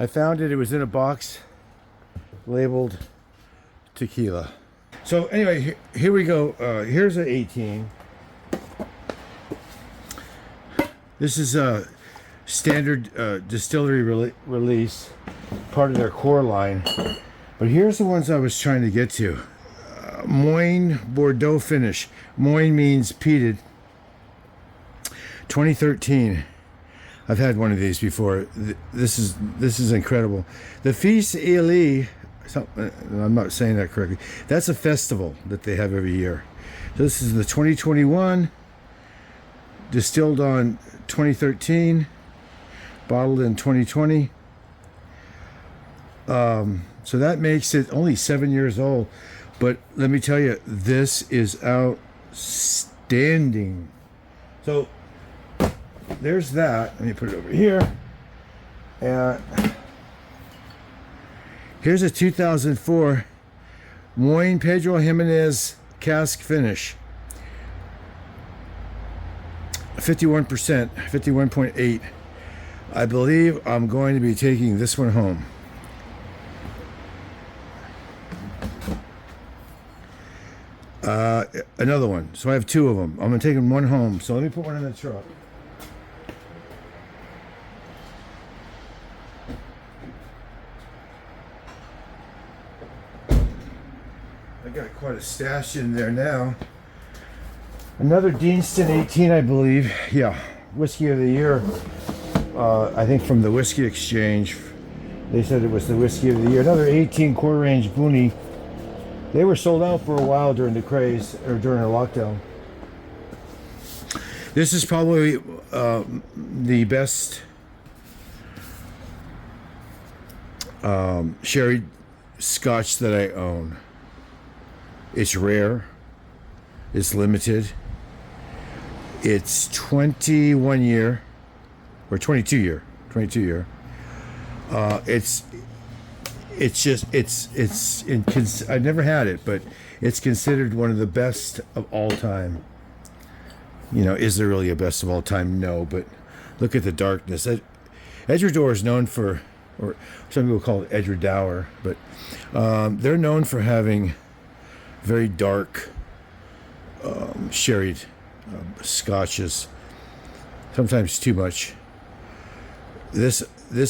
I found it. It was in a box labeled tequila. So anyway, here we go. Here's an 18. This is a standard distillery release, part of their core line. But here's the ones I was trying to get to. Moine Bordeaux finish. Moine means peated. 2013. I've had one of these before. This is incredible. The Fils Élie, I'm not saying that correctly. That's a festival that they have every year. So this is the 2021, distilled on 2013, bottled in 2020. So that makes it only 7 years old. But let me tell you, this is outstanding. So there's that. Let me put it over here. And here's a 2004 Moine Pedro Jimenez cask finish. 51%, 51.8. I believe I'm going to be taking this one home. Another one. So I have two of them. I'm going to take one home. So let me put one in the truck. I got quite a stash in there now. Another Deanston 18, I believe. Yeah, whiskey of the year. I think from the Whiskey Exchange. They said it was the whiskey of the year. Another 18 quarter range Booney. They were sold out for a while during the craze, or during the lockdown. This is probably the best sherry Scotch that I own. It's rare. It's limited. It's 21 year, or 22 year. 22 year. I've never had it, but it's considered one of the best of all time. You know, is there really a best of all time? No, but look at the darkness. Edgewater is known for, or some people call it Edgewater, but they're known for having very dark sherried scotches, sometimes too much. This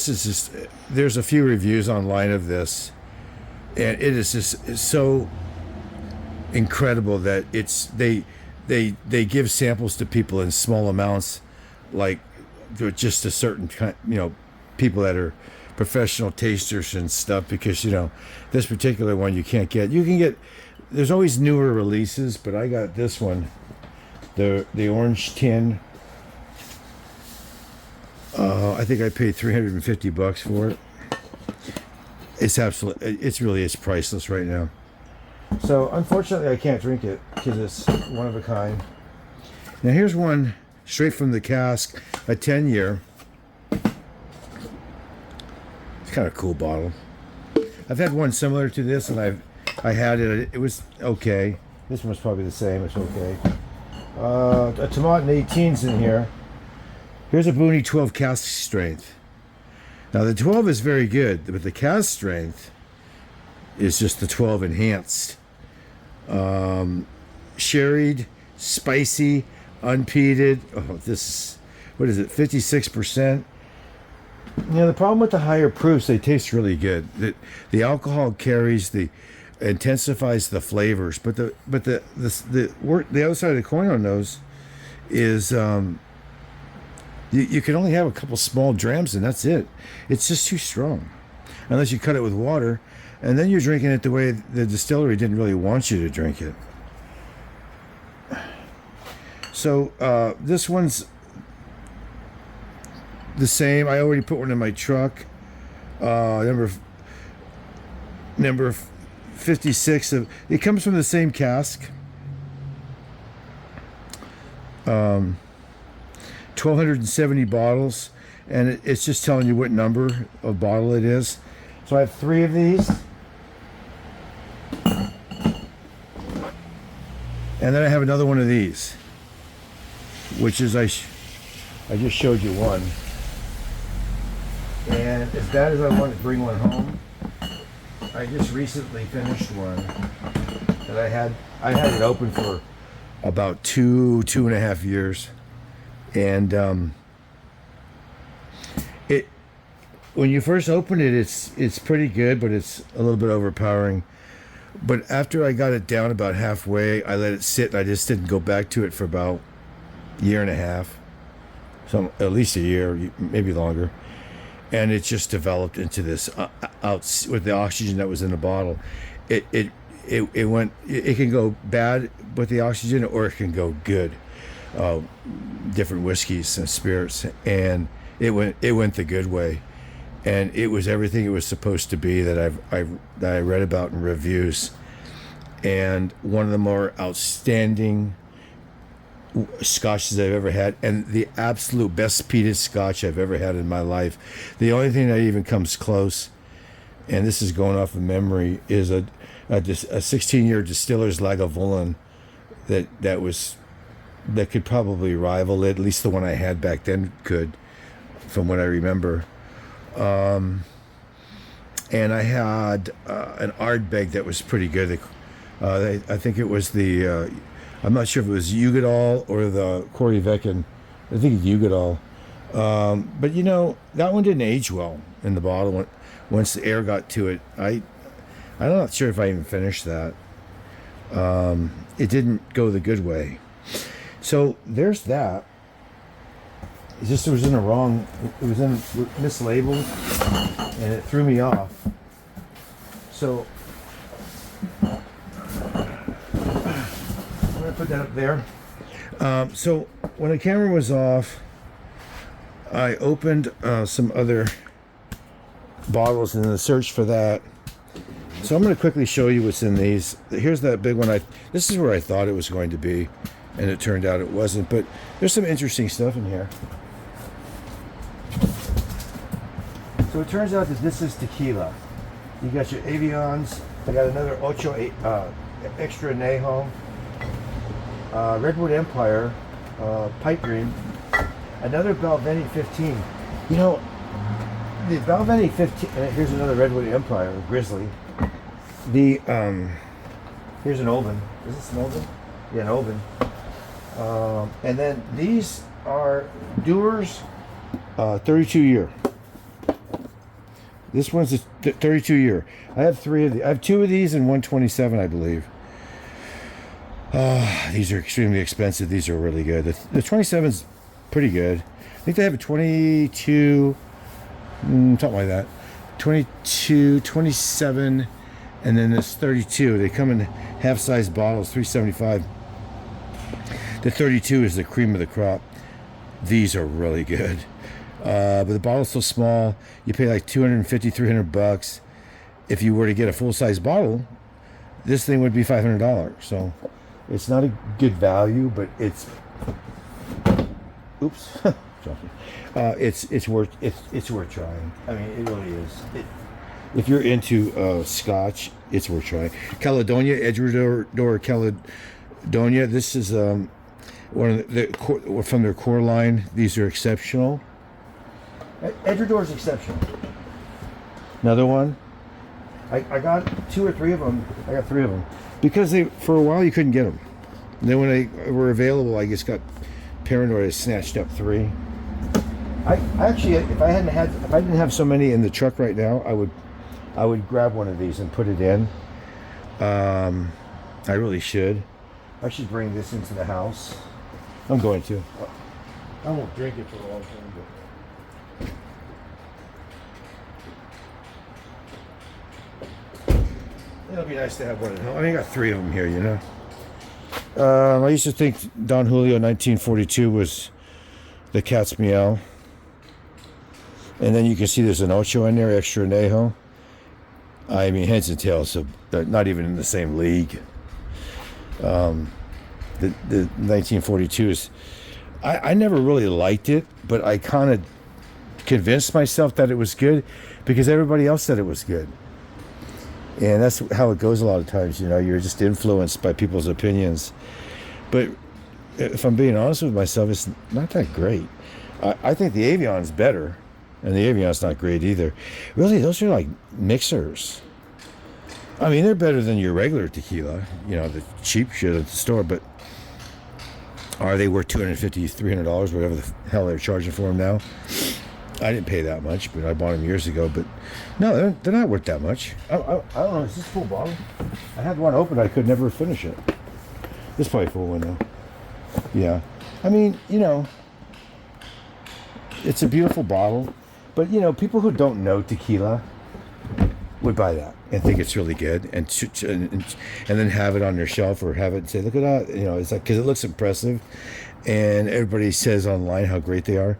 is just, there's a few reviews online of this, and it is just so incredible that they give samples to people in small amounts, like just a certain kind, people that are professional tasters and stuff, because this particular one you can get. There's always newer releases, but I got this one, the orange tin. I think I paid $350 for it. It's priceless right now. So unfortunately I can't drink it because it's one of a kind. Now here's one straight from the cask, a 10-year. It's kind of a cool bottle. I've had one similar to this, and I had it. It was okay. This one's probably the same. It's okay. A Tomatin 18's in here. Here's a Booney 12 cask strength. Now the 12 is very good, but the cask strength is just the 12 enhanced. Sherried, spicy, unpeated. Oh, what is it? 56%. The problem with the higher proofs, they taste really good. The alcohol intensifies the flavors, but the other side of the coin on those is you can only have a couple small drams, and that's it. It's just too strong, unless you cut it with water, and then you're drinking it the way the distillery didn't really want you to drink it. So this one's the same. I already put one in my truck. Number 56 of it comes from the same cask. 1,270 bottles, and it's just telling you what number of bottle it is. So I have 3 of these, and then I have another one of these, which is I just showed you one. And as bad as I wanted to bring one home, I just recently finished one that I had it open for about two and a half years. And it when you first open it, it's pretty good, but it's a little bit overpowering. But after I got it down about halfway, I let it sit, and I just didn't go back to it for about a year and a half, so at least a year, maybe longer. And it just developed into this out with the oxygen that was in the bottle. It went. It can go bad with the oxygen, or it can go good. Different whiskeys and spirits, and it went the good way, and it was everything it was supposed to be that I read about in reviews, and one of the more outstanding scotches I've ever had, and the absolute best peated scotch I've ever had in my life. The only thing that even comes close, and this is going off of memory, is a 16-year distiller's Lagavulin that could probably rival it. At least the one I had back then could, from what I remember. And I had an Ardbeg that was pretty good. I think it was the I'm not sure if it was Ugadal or the Korryveken. I think it's Ugadal. But that one didn't age well in the bottle. Once the air got to it, I'm not sure if I even finished that. It didn't go the good way. So there's that. It just was in the wrong. It was mislabeled, and it threw me off. So I'm gonna put that up there. So when the camera was off, I opened some other bottles in the search for that. So I'm going to quickly show you what's in these. Here's that big one. This is where I thought it was going to be, and it turned out it wasn't. But there's some interesting stuff in here. So it turns out that this is tequila. You got your Avions. I got another Ocho Extra Añejo. Redwood Empire, Pipe Dream. Another Balvenie 15. The Balvenie 15. Here's another Redwood Empire Grizzly. Here's an Oban. Is this an Oban? Yeah, an Oban. And then these are Dewar's 32 year. This one's a 32 year. I have three of these. I have two of these and 127, I believe. These are extremely expensive. These are really good. The 27's pretty good. I think they have a 22, something like that. 22, 27, and then this 32. They come in half-size bottles, $3.75. The 32 is the cream of the crop. These are really good. But the bottle's so small, you pay like $250, $300. If you were to get a full-size bottle, this thing would be $500. So it's not a good value, but it's it's worth trying. I mean, it really is. If you're into Scotch, it's worth trying. Caledonia, Edgewater Caledonia. This is one of from their core line. These are exceptional. Edgewater is exceptional. Another one. I got two or three of them. I got three of them because for a while you couldn't get them. And then when they were available, I just got paranoid. I snatched up three. I actually, if I didn't have so many in the truck right now, I would grab one of these and put it in. I really should. I should bring this into the house. I'm going to. I won't drink it for a long time, but. It'll be nice to have one at home. I got three of them here, I used to think Don Julio 1942 was the cat's meow. And then you can see there's an Ocho in there, Extra Añejo. I mean, heads and tails, so they're not even in the same league. The 1942 is... I never really liked it, but I kind of convinced myself that it was good because everybody else said it was good. And that's how it goes a lot of times, you're just influenced by people's opinions. But if I'm being honest with myself, it's not that great. I think the Avion's better. And the Evian's not great either. Really, those are like mixers. I mean, they're better than your regular tequila, you know, the cheap shit at the store, but are they worth $250, $300, whatever the hell they're charging for them now? I didn't pay that much, but I bought them years ago. But no, they're not worth that much. I don't know. Is this a full bottle? I had one open. I could never finish it. This is probably a full one, though. Yeah. I mean, you know, it's a beautiful bottle. But, you know, people who don't know tequila would buy that and think it's really good and then have it on their shelf or have it and say, look at that. You know, it's like, because it looks impressive. And everybody says online how great they are.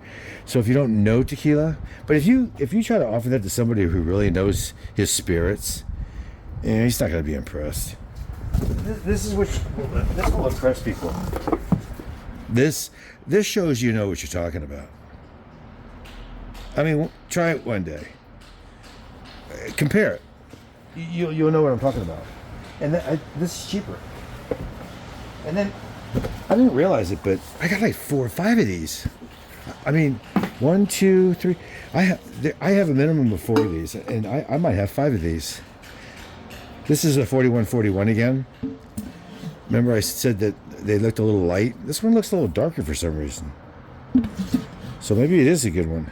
So if you don't know tequila, but if you try to offer that to somebody who really knows his spirits, you know, he's not going to be impressed. This will impress people. This shows you know what you're talking about. I mean, try it one day. Compare it. You'll know what I'm talking about. And this is cheaper. And then I didn't realize it, but I got like 4 or 5 of these. I mean, 1, 2, 3. I have a minimum of 4 of these, and I might have 5 of these. This is a 4141 again. Remember I said that they looked a little light? This one looks a little darker for some reason. So maybe it is a good one.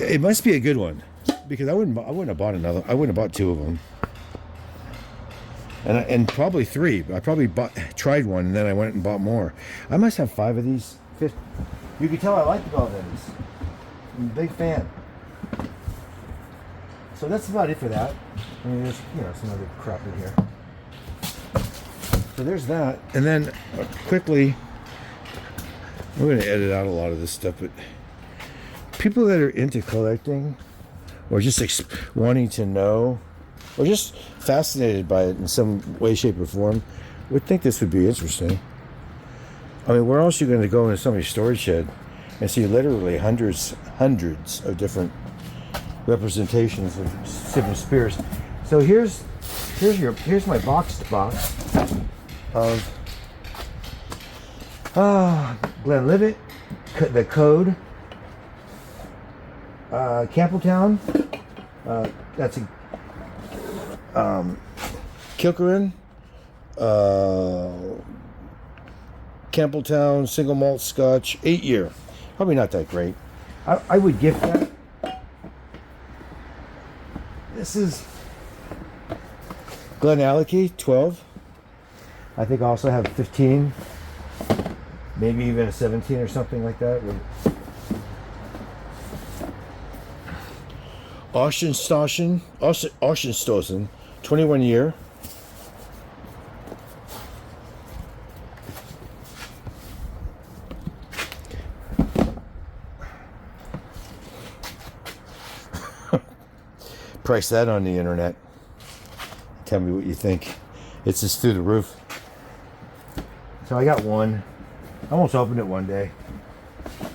It must be a good one, because I wouldn't have bought another. I wouldn't have bought 2 of them. And probably 3. I probably tried one, and then I went and bought more. I must have 5 of these. You can tell I like all of these. I'm a big fan. So that's about it for that. I mean, there's, you know, some other crap in here. So there's that. And then quickly, I'm going to edit out a lot of this stuff, but people that are into collecting or just wanting to know or just fascinated by it in some way, shape, or form would think this would be interesting. I mean, where else are you going to go into somebody's storage shed and see literally hundreds of different representations of different spirits? So here's my boxed box of Glenlivet, the Code, Campbelltown, that's a Kilkerran, Campbelltown single malt Scotch, 8-year. Probably not that great. I would gift that. This is Glenallachie, 12. I think I also have 15, maybe even a 17 or something like that. Oceanstossen, 21 year. Price that on the internet. Tell me what you think. It's just through the roof. So I got one. I almost opened it one day.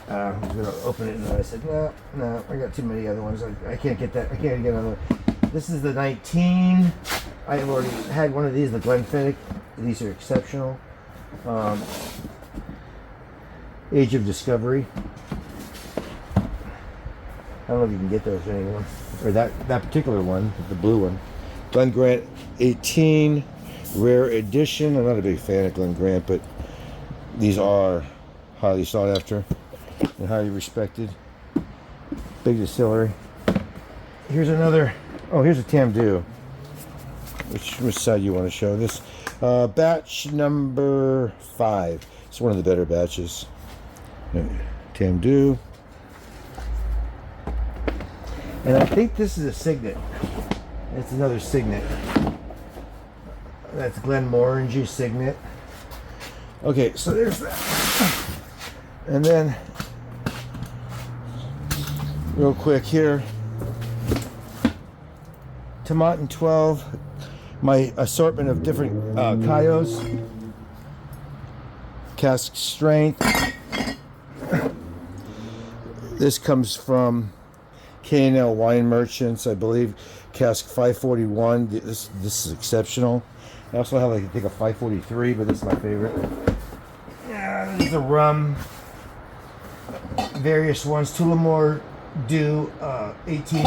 I was going to open it and then I said, no, I got too many other ones. I can't get that. I can't get another one. This is the 19. I've already had one of these, the Glenfiddich. These are exceptional. Age of Discovery. I don't know if you can get those anymore. Or that particular one, the blue one. Glen Grant 18, rare edition. I'm not a big fan of Glen Grant, but these are highly sought after and highly respected. Big distillery. Here's another. Oh, here's a Tamdhu. Which side you want to show this? Batch number 5. It's one of the better batches. Tamdhu. And I think this is a Signet. It's another Signet. That's Glenmorangie Signet. Okay, so there's that. And then, real quick here, Tomatin 12. My assortment of different Cayos. Cask strength. This comes from K&L Wine Merchants, I believe. Cask 541. This is exceptional. I also have, like, I think, a 543, but this is my favorite. Yeah, this is a rum. Various ones. Tullamore do 18.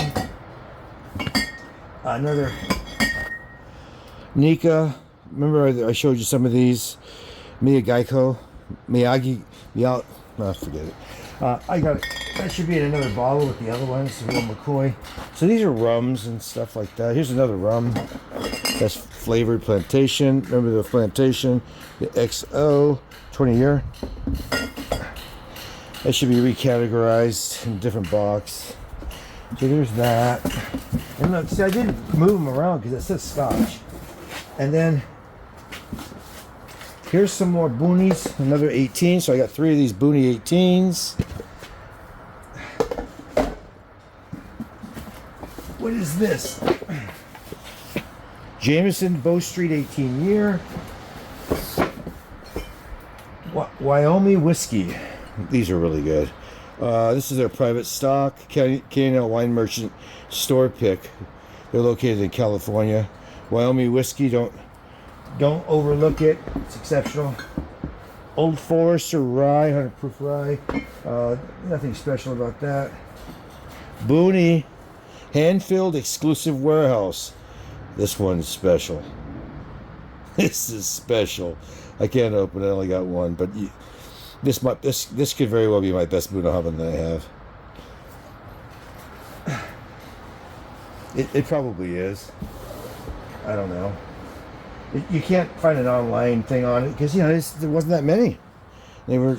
Another Nika. Remember I showed you some of these. Miyagi. Forget it. I got it. That should be in another bottle with the other ones. The real McCoy. So these are rums and stuff like that. Here's another rum. That's flavored plantation. Remember the plantation, the XO 20 year. That should be recategorized in a different box. So there's that. And look, see, I didn't move them around because it says Scotch. And then here's some more boonies, another 18. So I got 3 of these Boonie 18s. What is this? Jameson Bow Street 18 year. Wyoming whiskey. These are really good. This is their private stock. Canadian Wine Merchant store pick. They're located in California. Wyoming whiskey, don't overlook it. It's exceptional. Old Forester rye, 100 proof rye. Nothing special about that. Boonie, hand-filled exclusive warehouse. This one's special. This is special. I can't open it. I only got one, but this could very well be my best Bunnahabhain that I have. It probably is. I don't know. You can't find an online thing on it because there wasn't that many. They were,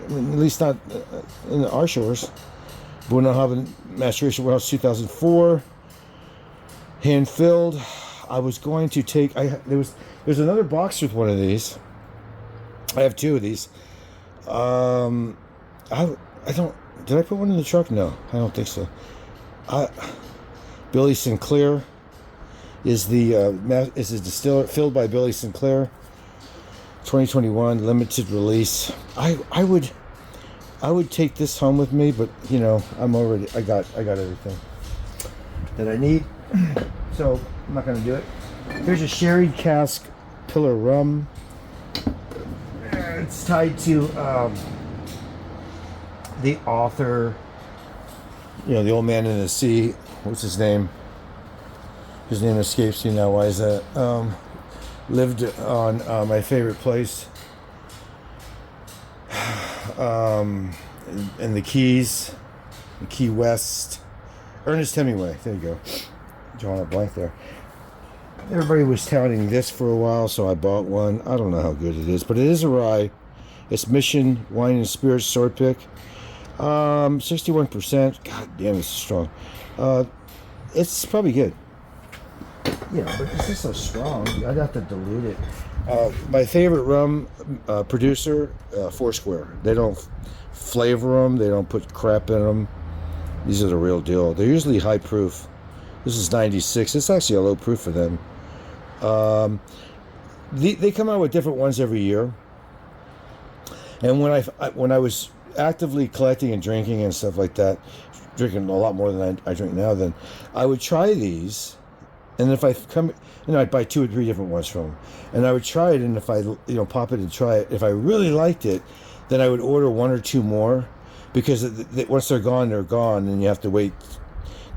at least not in our shores. Bunnahabhain Maturation Warehouse 2004, hand filled. I was going to take. There's another box with one of these. I have 2 of these. I don't. Did I put one in the truck? No, I don't think so. Billy Sinclair is the distiller, filled by Billy Sinclair. 2021 limited release. I would take this home with me, but I got everything that I need, so I'm not gonna do it. Here's a sherry cask pillar rum. It's tied to the author, the Old Man in the Sea. What's his name? His name escapes me now. Why is that? Lived on my favorite place in the Keys, Key West. Ernest Hemingway. There you go. Drawing a blank there. Everybody was touting this for a while, so I bought one. I don't know how good it is, but it is a rye. It's Mission Wine and Spirits sword pick. 61%. God damn, it's strong. It's probably good. But this is so strong. I'd have to dilute it. My favorite rum producer, Foursquare. They don't flavor them. They don't put crap in them. These are the real deal. They're usually high proof. This is 96. It's actually a low proof for them. They come out with different ones every year. And when I was actively collecting and drinking and stuff like that, drinking a lot more than I drink now, then I would try these. And if I come, I'd buy 2 or 3 different ones from them, and I would try it. And if I, pop it and try it, if I really liked it, then I would order 1 or 2 more, because once they're gone, and you have to wait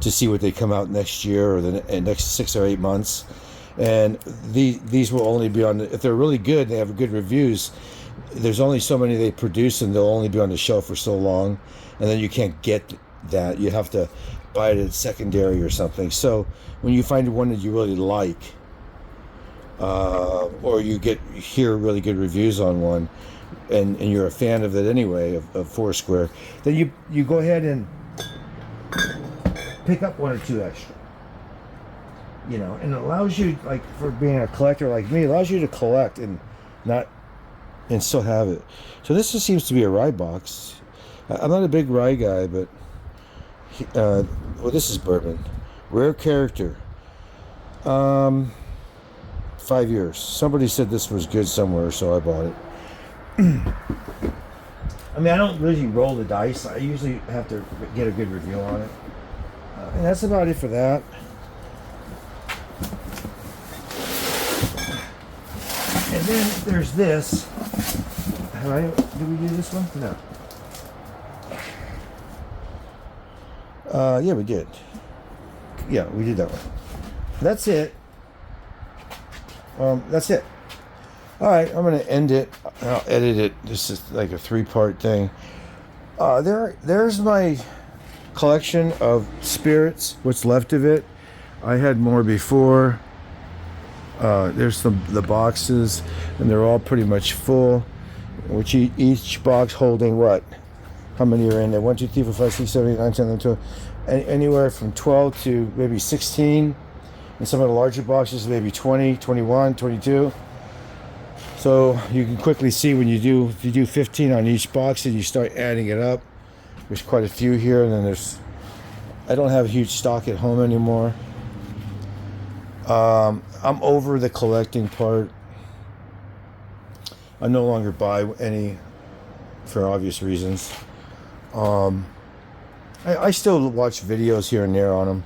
to see what they come out next year or the next 6 or 8 months. And these will only be on if they're really good. They have good reviews. There's only so many they produce, and they'll only be on the shelf for so long, and then you can't get that. You have to buy it at secondary or something. So when you find one that you really like, or you hear really good reviews on one, and you're a fan of it anyway, of Foursquare, then you go ahead and pick up 1 or 2 extra. And it allows you, like, for being a collector like me, it allows you to collect and still have it. So this just seems to be a rye box. I'm not a big rye guy, but this is bourbon. Rare character. 5 years. Somebody said this was good somewhere, so I bought it. I don't usually roll the dice. I usually have to get a good review on it. And that's about it for that. And then there's this. Did we do this one? No. Yeah, we did. Yeah, we did that one. That's it. That's it. All right, I'm going to end it. I'll edit it. This is like a 3-part thing. There's my collection of spirits, what's left of it. I had more before. There's the boxes, and they're all pretty much full, which each box holding what? How many are in there? 1, 2, 3, 4, 5, 6, 7, 8, 9, 10, 11, 12. Anywhere from 12 to maybe 16. And some of the larger boxes, maybe 20, 21, 22. So you can quickly see when if you do 15 on each box and you start adding it up, there's quite a few here. And then I don't have a huge stock at home anymore. I'm over the collecting part. I no longer buy any for obvious reasons. I still watch videos here and there on them,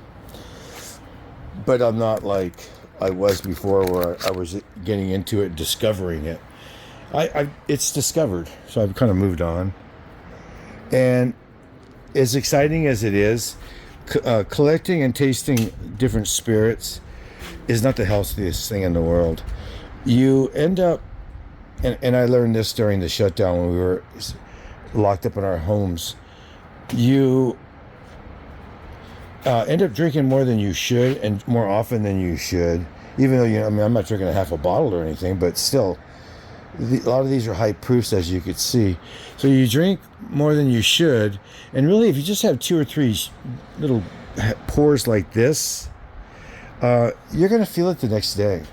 but I'm not like I was before, where I was getting into it, discovering it. It's discovered, so I've kind of moved on. And as exciting as it is, collecting and tasting different spirits is not the healthiest thing in the world. You end up, and I learned this during the shutdown when we were locked up in our homes. You end up drinking more than you should, and more often than you should. Even though I'm not drinking a half a bottle or anything, but still, a lot of these are high proofs, as you could see. So you drink more than you should, and really, if you just have 2 or 3 little pours like this, you're going to feel it the next day.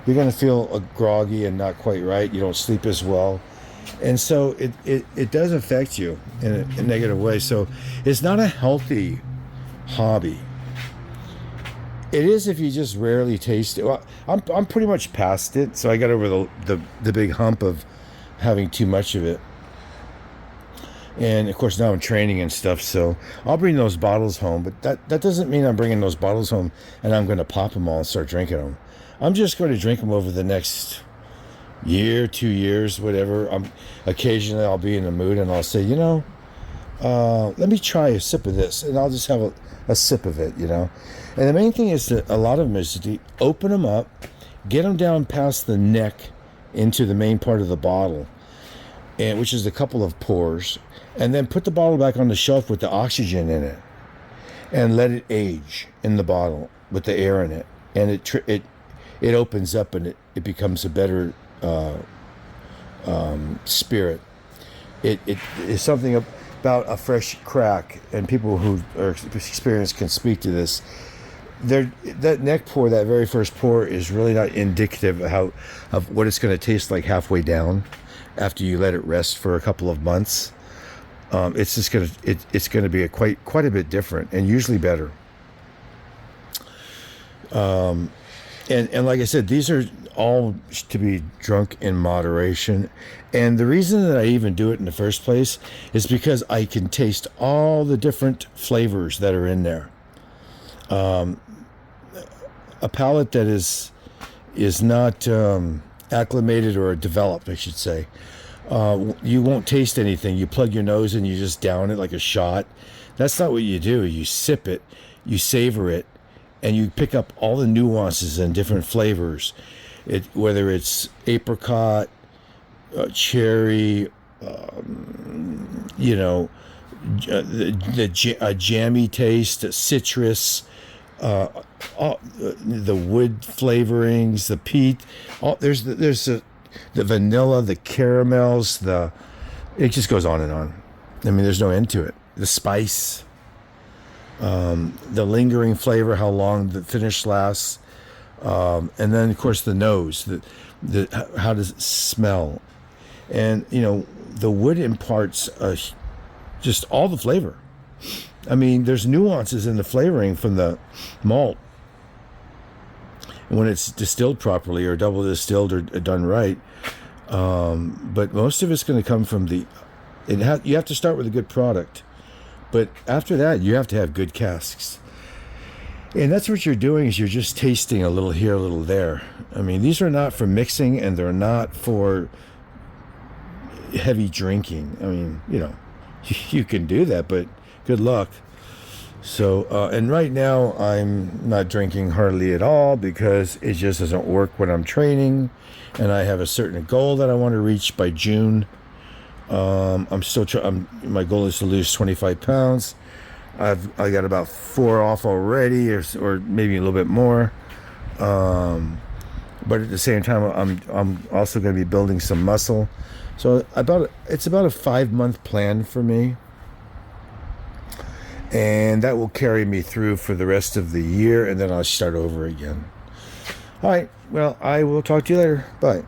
You're going to feel groggy and not quite right. You don't sleep as well. And so it does affect you in a negative way. So it's not a healthy hobby. It is if you just rarely taste it. Well, I'm pretty much past it, so I got over the big hump of having too much of it. And of course now I'm training and stuff, so I'll bring those bottles home. But that doesn't mean I'm bringing those bottles home and I'm going to pop them all and start drinking them. I'm just going to drink them over the next year, 2 years, whatever. Occasionally I'll be in the mood and I'll say, let me try a sip of this, and I'll just have a sip of it, And the main thing is that a lot of them is to open them up, get them down past the neck into the main part of the bottle, and which is a couple of pours, and then put the bottle back on the shelf with the oxygen in it, and let it age in the bottle with the air in it, and it opens up and it becomes a better spirit. It is something about a fresh crack, and people who are experienced can speak to this. That neck pour, that very first pour, is really not indicative of what it's going to taste like halfway down after you let it rest for a couple of months. It's just it's going to be quite a bit different, and usually better. And like I said, these are all to be drunk in moderation. And the reason that I even do it in the first place is because I can taste all the different flavors that are in there. A palate that is not acclimated or developed, I should say. You won't taste anything. You plug your nose and you just down it like a shot. That's not what you do. You sip it, you savor it, and you pick up all the nuances and different flavors. Whether it's apricot, cherry, a jammy taste, citrus, the wood flavorings, the peat. There's the vanilla, the caramels, it just goes on and on. I mean, there's no end to it. The spice, the lingering flavor, how long the finish lasts, and then of course the nose, how does it smell, and the wood imparts just all the flavor. I mean, there's nuances in the flavoring from the malt when it's distilled properly or double distilled or done right. But most of it's going to come from you have to start with a good product. But after that, you have to have good casks. And that's what you're doing, is you're just tasting a little here, a little there. I mean, these are not for mixing, and they're not for heavy drinking. I mean, you can do that, but good luck. So, and right now I'm not drinking hardly at all because it just doesn't work when I'm training, and I have a certain goal that I want to reach by June. My goal is to lose 25 pounds. I got about 4 off already, or maybe a little bit more. But at the same time, I'm also going to be building some muscle. So it's about a 5-month plan for me, and that will carry me through for the rest of the year, and then I'll start over again. All right. Well, I will talk to you later. Bye.